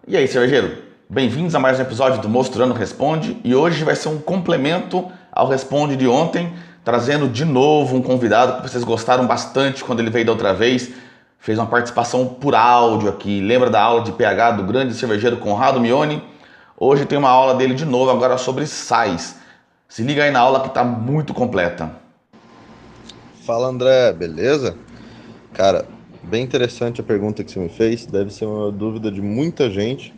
E aí, cervejeiro? Bem-vindos a mais um episódio do Mostrando Responde e hoje vai ser um complemento ao Responde de ontem, trazendo de novo um convidado que vocês gostaram bastante quando ele veio da outra vez. Fez uma participação por áudio aqui. Lembra da aula de pH do grande cervejeiro Conrado Mione? Hoje tem uma aula dele de novo agora sobre sais. Se liga aí na aula que está muito completa. Fala André, beleza? Cara, bem interessante a pergunta que você me fez. Deve ser uma dúvida de muita gente.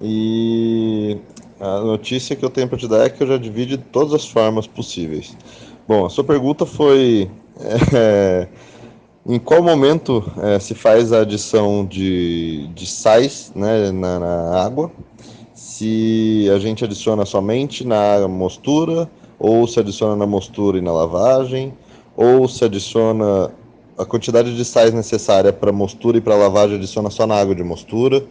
E a notícia que eu tenho para te dar é que eu já dividi de todas as formas possíveis. Bom, a sua pergunta foi é, em qual momento se faz a adição de sais, né, na água? Se a gente adiciona somente na mostura, ou se adiciona na mostura e na lavagem, ou se adiciona a quantidade de sais necessária para mostura e para lavagem, adiciona só na água de mostura.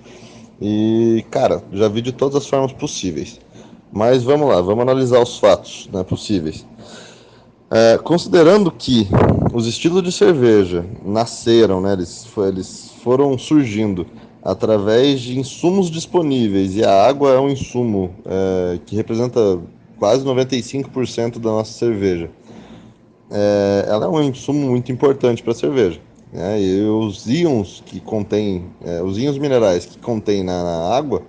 E, cara, já vi de todas as formas possíveis. Mas vamos lá, vamos analisar os fatos, né, possíveis. Considerando que os estilos de cerveja nasceram, né, eles foram surgindo através de insumos disponíveis, e a água é um insumo que representa quase 95% da nossa cerveja. Ela é um insumo muito importante para a cerveja. Né, e os íons que contém, os íons minerais que contém na água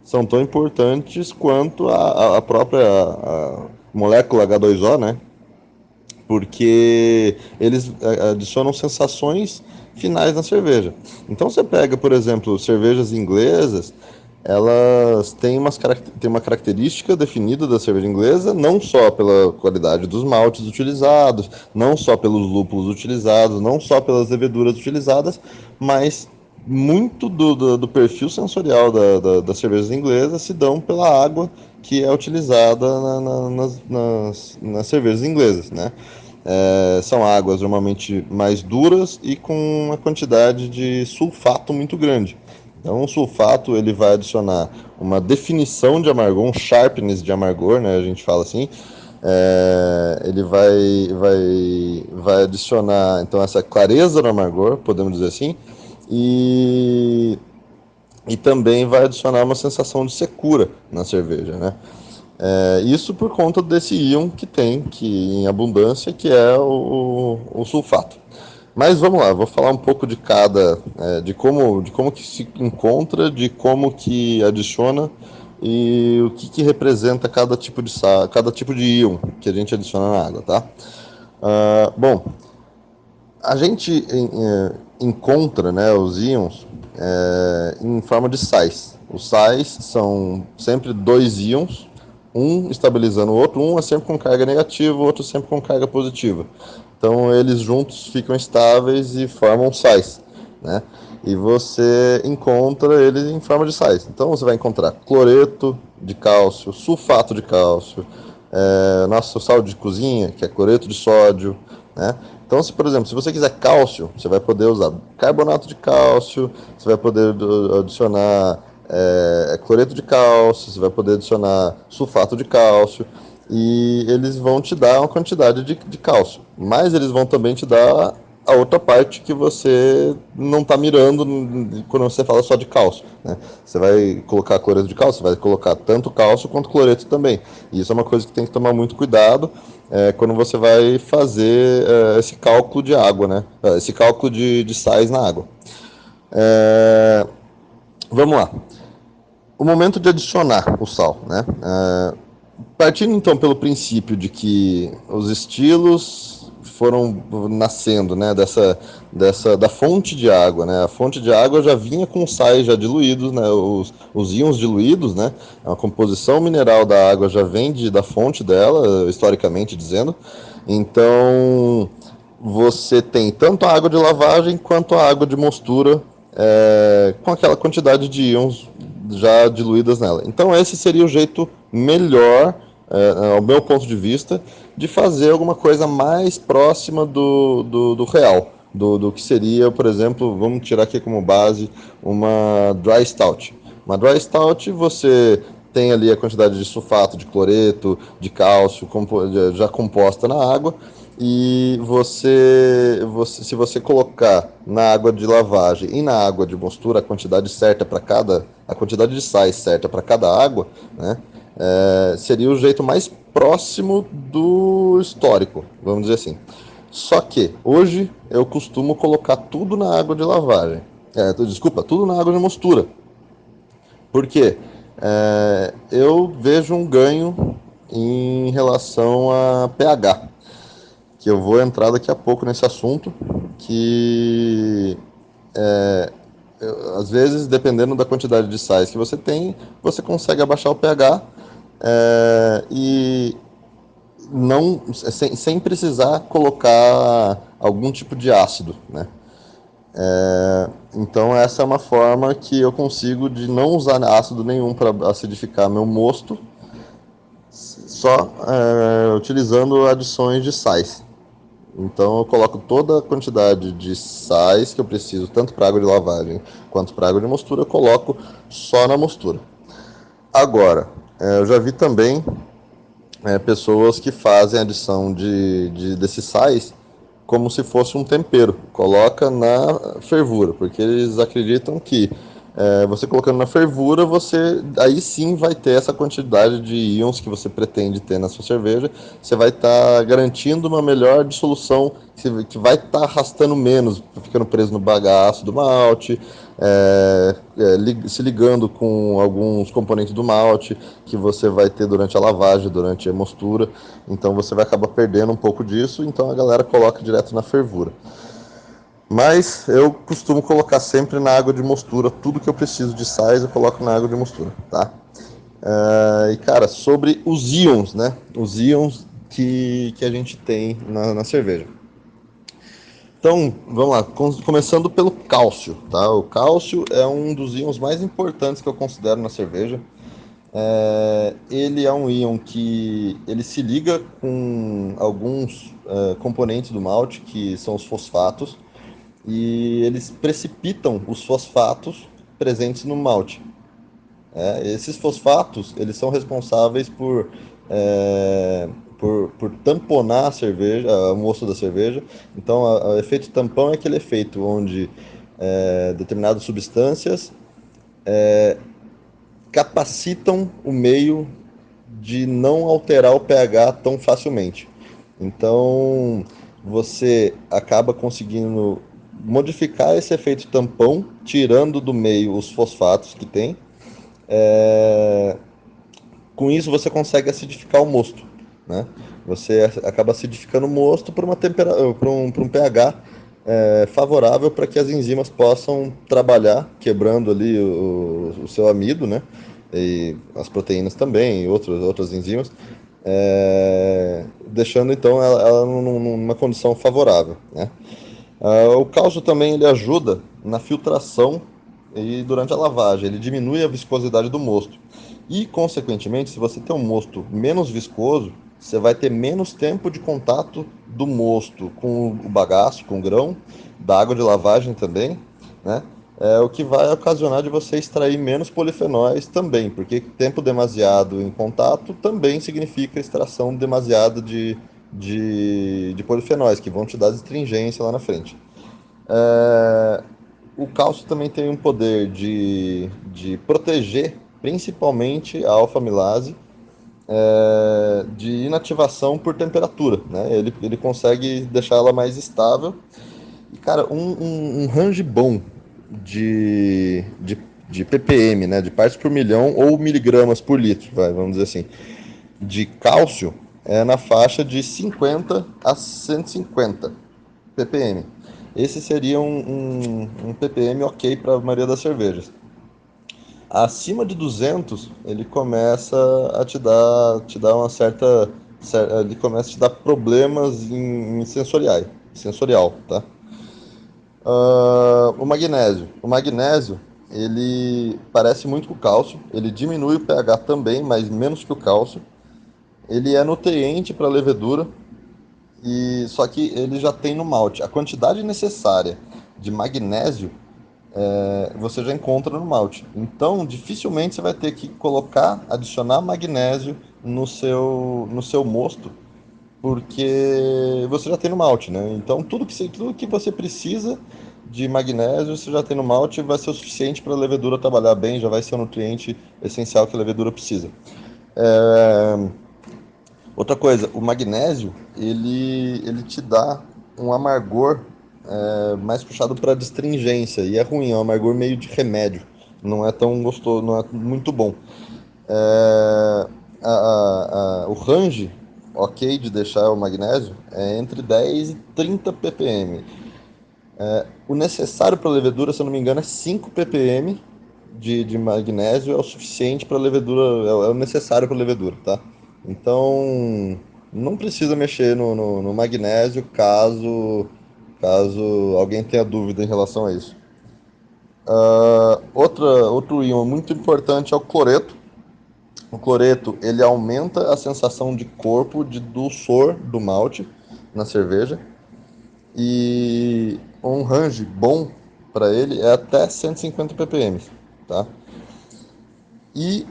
são tão importantes quanto a própria molécula H2O, né? Porque eles adicionam sensações finais na cerveja. Então você pega, por exemplo, cervejas inglesas, elas têm uma característica definida da cerveja inglesa, não só pela qualidade dos maltes utilizados, não só pelos lúpulos utilizados, não só pelas leveduras utilizadas, mas muito do perfil sensorial das cervejas inglesas se dão pela água que é utilizada nas cervejas inglesas, né? São águas normalmente mais duras e com uma quantidade de sulfato muito grande. Então, o sulfato ele vai adicionar uma definição de amargor, um sharpness de amargor, né? A gente fala assim. Ele vai adicionar então essa clareza no amargor, podemos dizer assim, e, e também vai adicionar uma sensação de secura na cerveja, né? Isso por conta desse íon que tem que em abundância, que é o sulfato. Mas vamos lá, vou falar um pouco de cada, de como que se encontra, de como que adiciona e o que representa cada tipo de cada tipo de íon que a gente adiciona na água, tá? Bom, a gente encontra, né, os íons em forma de sais. Os sais são sempre dois íons, um estabilizando o outro, um é sempre com carga negativa, o outro sempre com carga positiva. Então eles juntos ficam estáveis e formam sais, né? E você encontra eles em forma de sais. Então você vai encontrar cloreto de cálcio, sulfato de cálcio, nosso sal de cozinha, que é cloreto de sódio, né? Então, se, por exemplo, se você quiser cálcio, você vai poder usar carbonato de cálcio, você vai poder adicionar cloreto de cálcio, você vai poder adicionar sulfato de cálcio, e eles vão te dar uma quantidade de cálcio, mas eles vão também te dar a outra parte que você não está mirando quando você fala só de cálcio. Né? Você vai colocar cloreto de cálcio, você vai colocar tanto cálcio quanto cloreto também. E isso é uma coisa que tem que tomar muito cuidado quando você vai fazer esse cálculo de água, né? Esse cálculo de sais na água. Vamos lá. O momento de adicionar o sal, né? Partindo então pelo princípio de que os estilos foram nascendo, né, da fonte de água, né? A fonte de água já vinha com sais já diluídos, né, os íons diluídos, né? A composição mineral da água já vem da fonte dela, historicamente dizendo. Então, você tem tanto a água de lavagem quanto a água de mostura com aquela quantidade de íons já diluídas nela. Então esse seria o jeito melhor, ao meu ponto de vista, de fazer alguma coisa mais próxima do real, do que seria, por exemplo, vamos tirar aqui como base uma dry stout. Uma dry stout você tem ali a quantidade de sulfato, de cloreto, de cálcio já composta na água, e se você colocar na água de lavagem e na água de mostura a quantidade de sais certa para cada água, né, seria o jeito mais próximo do histórico, vamos dizer assim. Só que hoje eu costumo colocar tudo na água de lavagem, desculpa, tudo na água de mostura. Por quê? Eu vejo um ganho em relação a pH, que eu vou entrar daqui a pouco nesse assunto, que às vezes, dependendo da quantidade de sais que você tem, você consegue abaixar o pH e não sem precisar colocar algum tipo de ácido, né? Então essa é uma forma que eu consigo de não usar ácido nenhum para acidificar meu mosto, só utilizando adições de sais. Então eu coloco toda a quantidade de sais que eu preciso, tanto para água de lavagem quanto para água de mostura, eu coloco só na mostura. Agora, eu já vi também pessoas que fazem adição desses sais como se fosse um tempero. Coloca na fervura, porque eles acreditam que você colocando na fervura, você aí sim vai ter essa quantidade de íons que você pretende ter na sua cerveja. Você vai estar garantindo uma melhor dissolução, que vai estar arrastando menos, ficando preso no bagaço do malte, se ligando com alguns componentes do malte que você vai ter durante a lavagem, durante a mostura. Então você vai acabar perdendo um pouco disso, então a galera coloca direto na fervura. Mas eu costumo colocar sempre na água de mostura, tudo que eu preciso de sais eu coloco na água de mostura, tá? E cara, sobre os íons, né? Os íons que a gente tem na cerveja. Então, vamos lá, começando pelo cálcio, tá? O cálcio é um dos íons mais importantes que eu considero na cerveja. Ele é um íon que ele se liga com alguns componentes do malte, que são os fosfatos, e eles precipitam os fosfatos presentes no malte. Esses fosfatos, eles são responsáveis por tamponar a cerveja, o mosto da cerveja. Então, o efeito tampão é aquele efeito onde determinadas substâncias capacitam o meio de não alterar o pH tão facilmente. Então, você acaba conseguindo modificar esse efeito tampão, tirando do meio os fosfatos que tem. Com isso, você consegue acidificar o mosto, né? Você acaba acidificando o mosto por um pH favorável para que as enzimas possam trabalhar, quebrando ali o seu amido, né? E as proteínas também, e outras enzimas, deixando então ela numa condição favorável, né? O cálcio também ele ajuda na filtração e durante a lavagem, ele diminui a viscosidade do mosto. E, consequentemente, se você tem um mosto menos viscoso, você vai ter menos tempo de contato do mosto com o bagaço, com o grão, da água de lavagem também, né? O que vai ocasionar de você extrair menos polifenóis também, porque tempo demasiado em contato também significa extração demasiada de polifenóis, que vão te dar astringência lá na frente. O cálcio também tem um poder de proteger, principalmente a alfa-amilase, de inativação por temperatura, né? Ele consegue deixar ela mais estável. E, cara, um range bom de, de, de ppm, né? De partes por milhão ou miligramas por litro, vamos dizer assim, de cálcio é na faixa de 50 a 150 ppm. Esse seria um ppm ok para a maioria das cervejas. Acima de 200, ele começa a te dar uma certa, ele começa a te dar problemas em sensorial, tá? O magnésio, ele parece muito com o cálcio, ele diminui o pH também, mas menos que o cálcio. Ele é nutriente para a levedura, e só que ele já tem no malte. A quantidade necessária de magnésio você já encontra no malte. Então, dificilmente você vai ter que adicionar magnésio no seu mosto porque você já tem no malte, né? Então tudo que você precisa de magnésio você já tem no malte, vai ser o suficiente para a levedura trabalhar bem, já vai ser o nutriente essencial que a levedura precisa. É, outra coisa, o magnésio ele te dá um amargor mais puxado para astringência e é ruim, é um amargor meio de remédio, não é tão gostoso, não é muito bom. É, o range ok de deixar o magnésio é entre 10 e 30 ppm. O necessário para a levedura, se eu não me engano, é 5 ppm de magnésio, é o suficiente para a levedura, é o necessário para a levedura, tá? Então, não precisa mexer no magnésio caso alguém tenha dúvida em relação a isso. Outro íon muito importante é o cloreto. O cloreto, ele aumenta a sensação de corpo, de dulçor do malte na cerveja. E um range bom para ele é até 150 ppm, tá? E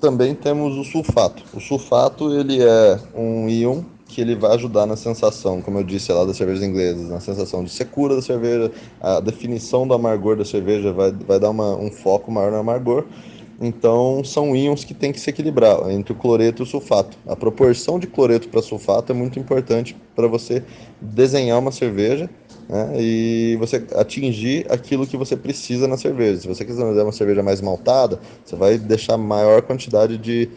também temos o sulfato. O sulfato, ele é um íon que ele vai ajudar na sensação, como eu disse lá das cervejas inglesas, na sensação de secura da cerveja, a definição do amargor da cerveja vai dar um foco maior no amargor. Então, são íons que tem que se equilibrar entre o cloreto e o sulfato. A proporção de cloreto para sulfato é muito importante para você desenhar uma cerveja, né, e você atingir aquilo que você precisa na cerveja. Se você quiser fazer uma cerveja mais maltada, você vai deixar maior quantidade de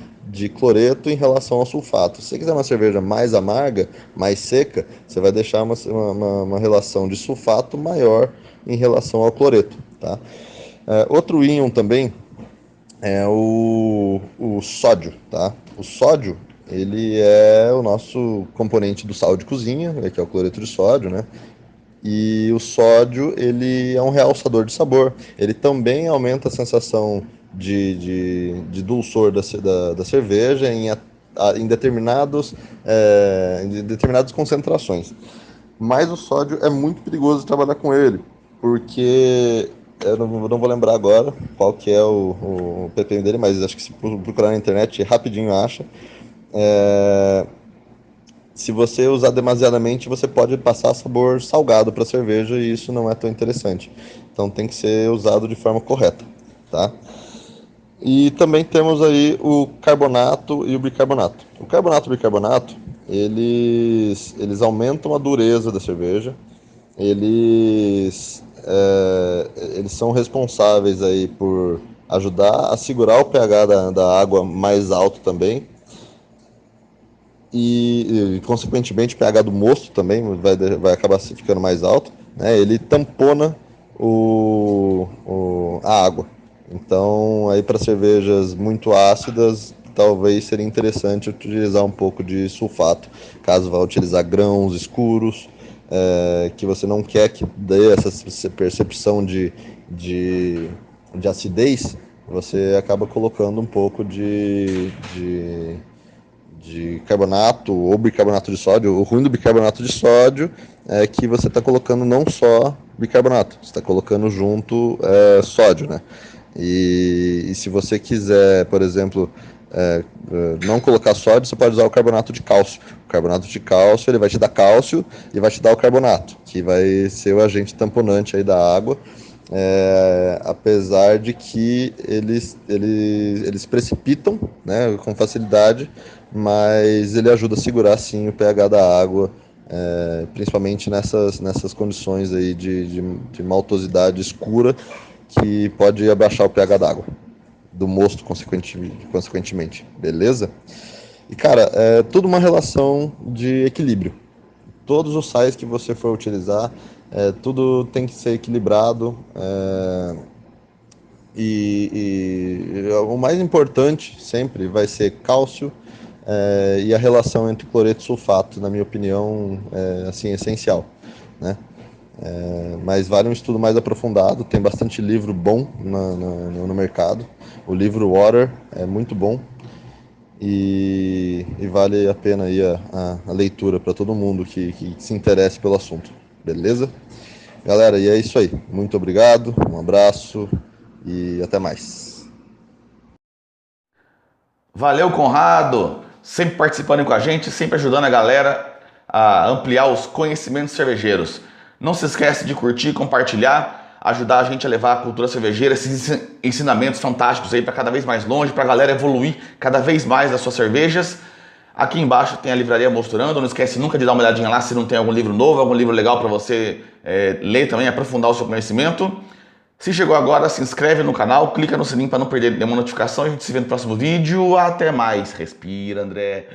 cloreto em relação ao sulfato. Se você quiser uma cerveja mais amarga, mais seca, você vai deixar uma relação de sulfato maior em relação ao cloreto. Tá? Outro íon também é o sódio, tá? O sódio, ele é o nosso componente do sal de cozinha, né, que é o cloreto de sódio, né? E o sódio, ele é um realçador de sabor. Ele também aumenta a sensação de dulçor da cerveja em determinadas concentrações. Mas o sódio é muito perigoso trabalhar com ele, porque eu não vou lembrar agora qual que é o ppm dele, mas acho que se procurar na internet rapidinho acha. É, se você usar demasiadamente, você pode passar sabor salgado para a cerveja e isso não é tão interessante. Então tem que ser usado de forma correta, tá? E também temos aí o carbonato e o bicarbonato. O carbonato e o bicarbonato, eles aumentam a dureza da cerveja, eles são responsáveis aí por ajudar a segurar o pH da água mais alto também consequentemente o pH do mosto também vai acabar ficando mais alto, né? Ele tampona a água. Então, aí para cervejas muito ácidas, talvez seria interessante utilizar um pouco de sulfato, caso vá utilizar grãos escuros, que você não quer que dê essa percepção de acidez, você acaba colocando um pouco de carbonato ou bicarbonato de sódio. O ruim do bicarbonato de sódio é que você está colocando não só bicarbonato, você está colocando junto sódio, né? E se você quiser, por exemplo, não colocar sódio, você pode usar o carbonato de cálcio. O carbonato de cálcio ele vai te dar cálcio e vai te dar o carbonato, que vai ser o agente tamponante aí da água. Apesar de que eles precipitam, né, com facilidade, mas ele ajuda a segurar sim o pH da água, principalmente nessas condições aí de maltosidade escura que pode abaixar o pH da água, do mosto consequentemente, beleza? E cara, é tudo uma relação de equilíbrio. Todos os sais que você for utilizar, tudo tem que ser equilibrado. E o mais importante sempre vai ser cálcio, e a relação entre cloreto e sulfato, na minha opinião, é assim, essencial, né? Mas vale um estudo mais aprofundado, tem bastante livro bom no mercado. O livro Water é muito bom e vale a pena aí a leitura para todo mundo que se interesse pelo assunto, beleza? Galera, e é isso aí. Muito obrigado, um abraço e até mais. Valeu, Conrado! sempre participando com a gente, sempre ajudando a galera a ampliar os conhecimentos cervejeiros. Não se esquece de curtir, compartilhar, ajudar a gente a levar a cultura cervejeira, esses ensinamentos fantásticos aí para cada vez mais longe, para a galera evoluir cada vez mais nas suas cervejas. Aqui embaixo tem a livraria Mostrando, não esquece nunca de dar uma olhadinha lá se não tem algum livro novo, algum livro legal para você ler também, aprofundar o seu conhecimento. Se chegou agora, se inscreve no canal, clica no sininho para não perder nenhuma notificação. A gente se vê no próximo vídeo. Até mais. Respira, André.